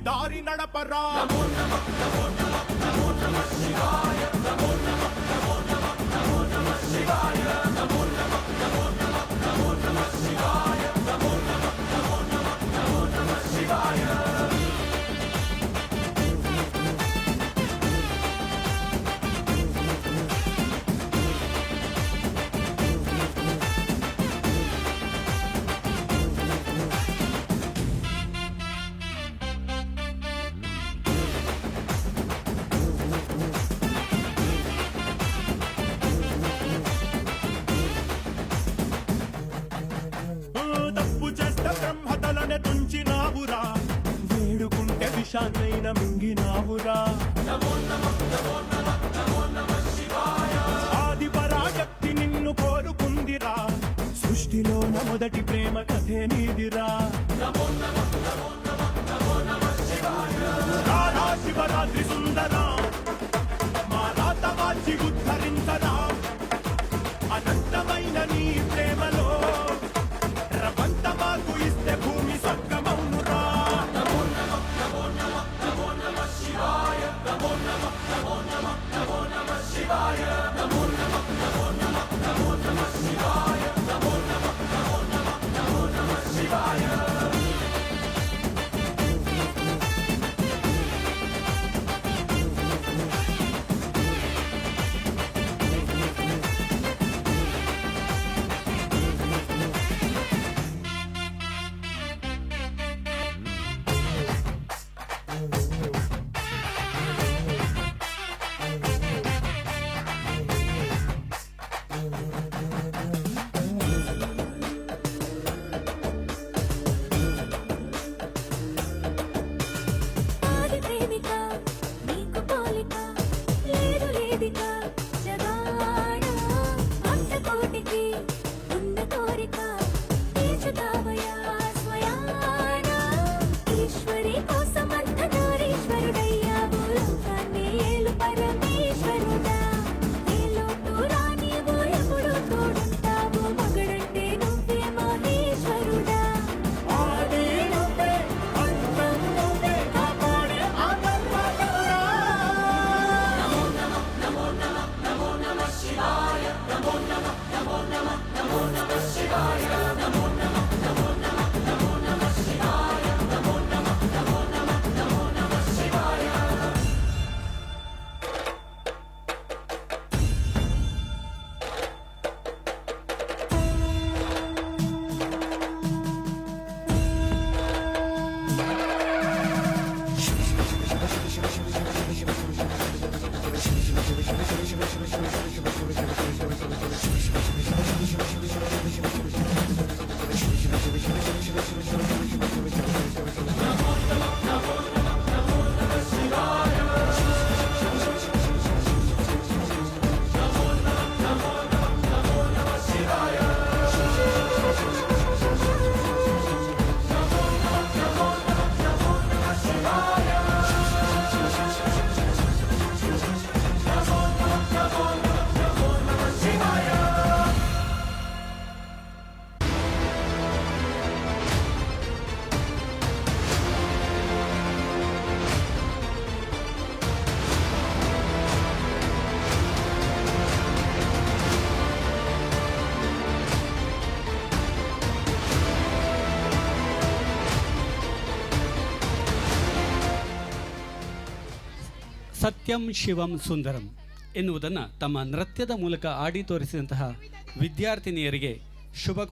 దారి నడపరా తుంచినావురా వేడుకుంటే విషాన్నైన మింగినావురా ఆది పరాశక్తి నిన్ను కోరుకుందిరా సృష్టిలోన మొదటి ప్రేమ కథే నీదిరా శివరాత్రి సుందరా మా రాత మార్చి ఉద్ధరించరా అనంతమైన నీ ప్రేమలో రవంతమాకు ఇస్తే భూమి స్వర్గమౌనురా నమో నమః నమో నమః నమో నమః శివాయ నమో నమః నమో నమః నమో నమః శివాయ నమో నమః నమో నమః నమో నమః శివాయ నమో నమః నమో నమః నమో నమః శివాయ ಸತ್ಯಂ ಶಿವಂ ಸುಂದರಂ ಎನ್ನುವುದನ್ನು ತಮ್ಮ ನೃತ್ಯದ ಮೂಲಕ ಆಡಿ ತೋರಿಸಿದಂತಹ ವಿದ್ಯಾರ್ಥಿನಿಯರಿಗೆ ಶುಭ